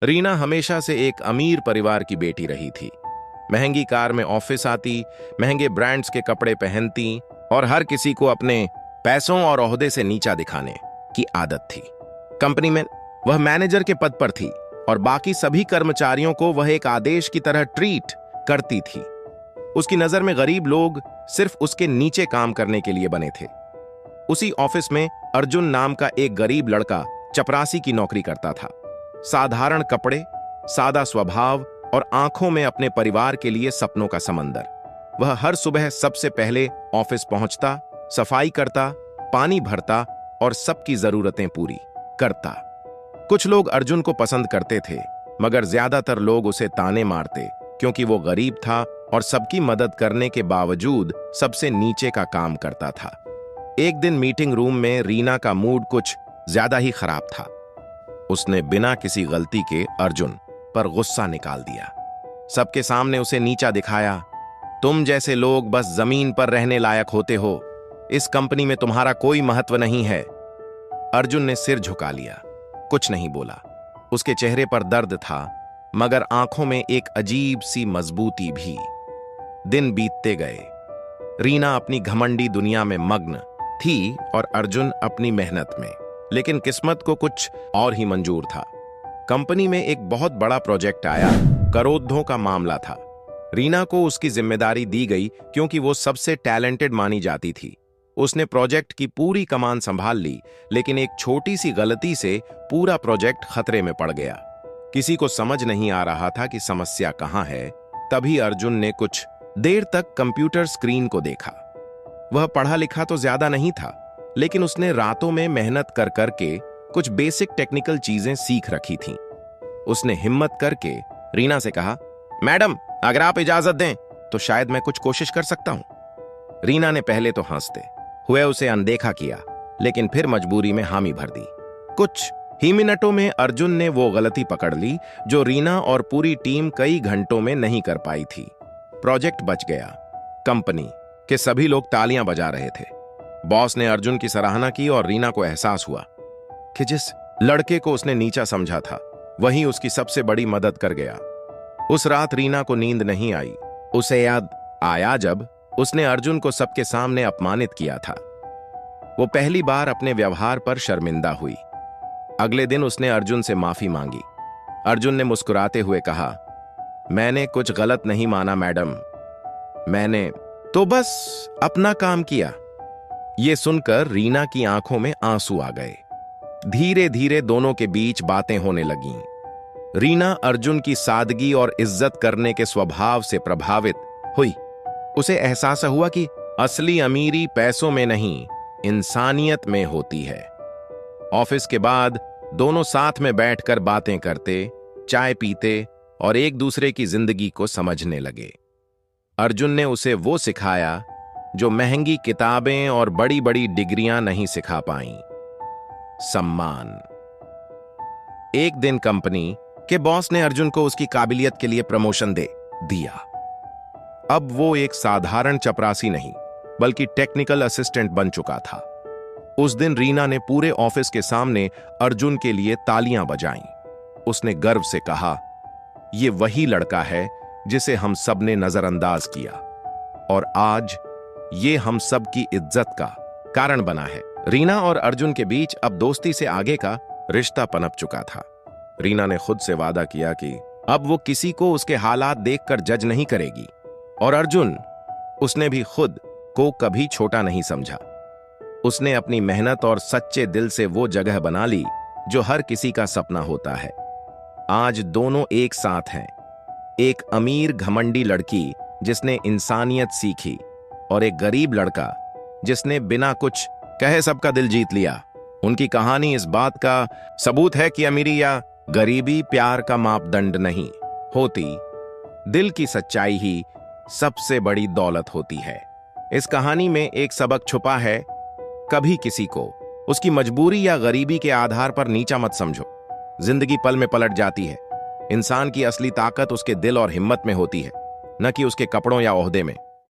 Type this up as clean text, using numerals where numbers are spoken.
रीना हमेशा से एक अमीर परिवार की बेटी रही थी। महंगी कार में ऑफिस आती, महंगे ब्रांड्स के कपड़े पहनती और हर किसी को अपने पैसों और ओहदे से नीचा दिखाने की आदत थी। कंपनी में वह मैनेजर के पद पर थी और बाकी सभी कर्मचारियों को वह एक आदेश की तरह ट्रीट करती थी। उसकी नजर में गरीब लोग सिर्फ उसके नीचे काम करने के लिए बने थे। उसी ऑफिस में अर्जुन नाम का एक गरीब लड़का चपरासी की नौकरी करता था। साधारण कपड़े, सादा स्वभाव और आंखों में अपने परिवार के लिए सपनों का समंदर। वह हर सुबह सबसे पहले ऑफिस पहुंचता, सफाई करता, पानी भरता और सबकी जरूरतें पूरी करता। कुछ लोग अर्जुन को पसंद करते थे, मगर ज्यादातर लोग उसे ताने मारते क्योंकि वो गरीब था और सबकी मदद करने के बावजूद सबसे नीचे का काम करता था। एक दिन मीटिंग रूम में रीना का मूड कुछ ज्यादा ही खराब था। उसने बिना किसी गलती के अर्जुन पर गुस्सा निकाल दिया। सबके सामने उसे नीचा दिखाया। तुम जैसे लोग बस जमीन पर रहने लायक होते हो, इस कंपनी में तुम्हारा कोई महत्व नहीं है। अर्जुन ने सिर झुका लिया, कुछ नहीं बोला। उसके चेहरे पर दर्द था, मगर आंखों में एक अजीब सी मजबूती भी। दिन बीतते गए। रीना अपनी घमंडी दुनिया में मग्न थी और अर्जुन अपनी मेहनत में। लेकिन किस्मत को कुछ और ही मंजूर था। कंपनी में एक बहुत बड़ा प्रोजेक्ट आया। करोड़ों का मामला था। रीना को उसकी जिम्मेदारी दी गई क्योंकि वो सबसे टैलेंटेड मानी जाती थी। उसने प्रोजेक्ट की पूरी कमान संभाल ली, लेकिन एक छोटी सी गलती से पूरा प्रोजेक्ट खतरे में पड़ गया। किसी को समझ नहीं आ रहा था कि समस्या कहां है। तभी अर्जुन ने कुछ देर तक कंप्यूटर स्क्रीन को देखा। वह पढ़ा लिखा तो ज्यादा नहीं था, लेकिन उसने रातों में मेहनत कर करके कुछ बेसिक टेक्निकल चीजें सीख रखी थीं। उसने हिम्मत करके रीना से कहा, मैडम, अगर आप इजाजत दें तो शायद मैं कुछ कोशिश कर सकता हूं। रीना ने पहले तो हंसते हुए उसे अनदेखा किया, लेकिन फिर मजबूरी में हामी भर दी। कुछ ही मिनटों में अर्जुन ने वो गलती पकड़ ली जो रीना और पूरी टीम कई घंटों में नहीं कर पाई थी। प्रोजेक्ट बच गया। कंपनी के सभी लोग तालियां बजा रहे थे। बॉस ने अर्जुन की सराहना की और रीना को एहसास हुआ कि जिस लड़के को उसने नीचा समझा था, वही उसकी सबसे बड़ी मदद कर गया। उस रात रीना को नींद नहीं आई। उसे याद आया जब उसने अर्जुन को सबके सामने अपमानित किया था। वो पहली बार अपने व्यवहार पर शर्मिंदा हुई। अगले दिन उसने अर्जुन से माफी मांगी। अर्जुन ने मुस्कुराते हुए कहा, मैंने कुछ गलत नहीं माना मैडम, मैंने तो बस अपना काम किया। ये सुनकर रीना की आंखों में आंसू आ गए। धीरे धीरे दोनों के बीच बातें होने लगीं। रीना अर्जुन की सादगी और इज्जत करने के स्वभाव से प्रभावित हुई। उसे एहसास हुआ कि असली अमीरी पैसों में नहीं, इंसानियत में होती है। ऑफिस के बाद दोनों साथ में बैठकर बातें करते, चाय पीते और एक दूसरे की जिंदगी को समझने लगे। अर्जुन ने उसे वो सिखाया जो महंगी किताबें और बड़ी बड़ी डिग्रियां नहीं सिखा पाईं, सम्मान। एक दिन कंपनी के बॉस ने अर्जुन को उसकी काबिलियत के लिए प्रमोशन दे दिया। अब वो एक साधारण चपरासी नहीं, बल्कि टेक्निकल असिस्टेंट बन चुका था। उस दिन रीना ने पूरे ऑफिस के सामने अर्जुन के लिए तालियां बजाईं। उसने गर्व से कहा, ये वही लड़का है जिसे हम सब ने नजरअंदाज किया और आज ये हम सब की इज्जत का कारण बना है। रीना और अर्जुन के बीच अब दोस्ती से आगे का रिश्ता पनप चुका था। रीना ने खुद से वादा किया कि अब वो किसी को उसके हालात देखकर जज नहीं करेगी, और अर्जुन, उसने भी खुद को कभी छोटा नहीं समझा। उसने अपनी मेहनत और सच्चे दिल से वो जगह बना ली जो हर किसी का सपना होता है। आज दोनों एक साथ हैं। एक अमीर घमंडी लड़की जिसने इंसानियत सीखी और एक गरीब लड़का जिसने बिना कुछ कहे सबका दिल जीत लिया। उनकी कहानी इस बात का सबूत है कि अमीरी या गरीबी प्यार का मापदंड नहीं होती। दिल की सच्चाई ही सबसे बड़ी दौलत होती है। इस कहानी में एक सबक छुपा है, कभी किसी को उसकी मजबूरी या गरीबी के आधार पर नीचा मत समझो। जिंदगी पल में पलट जाती है। इंसान की असली ताकत उसके दिल और हिम्मत में होती है, न कि उसके कपड़ों या ओहदे में।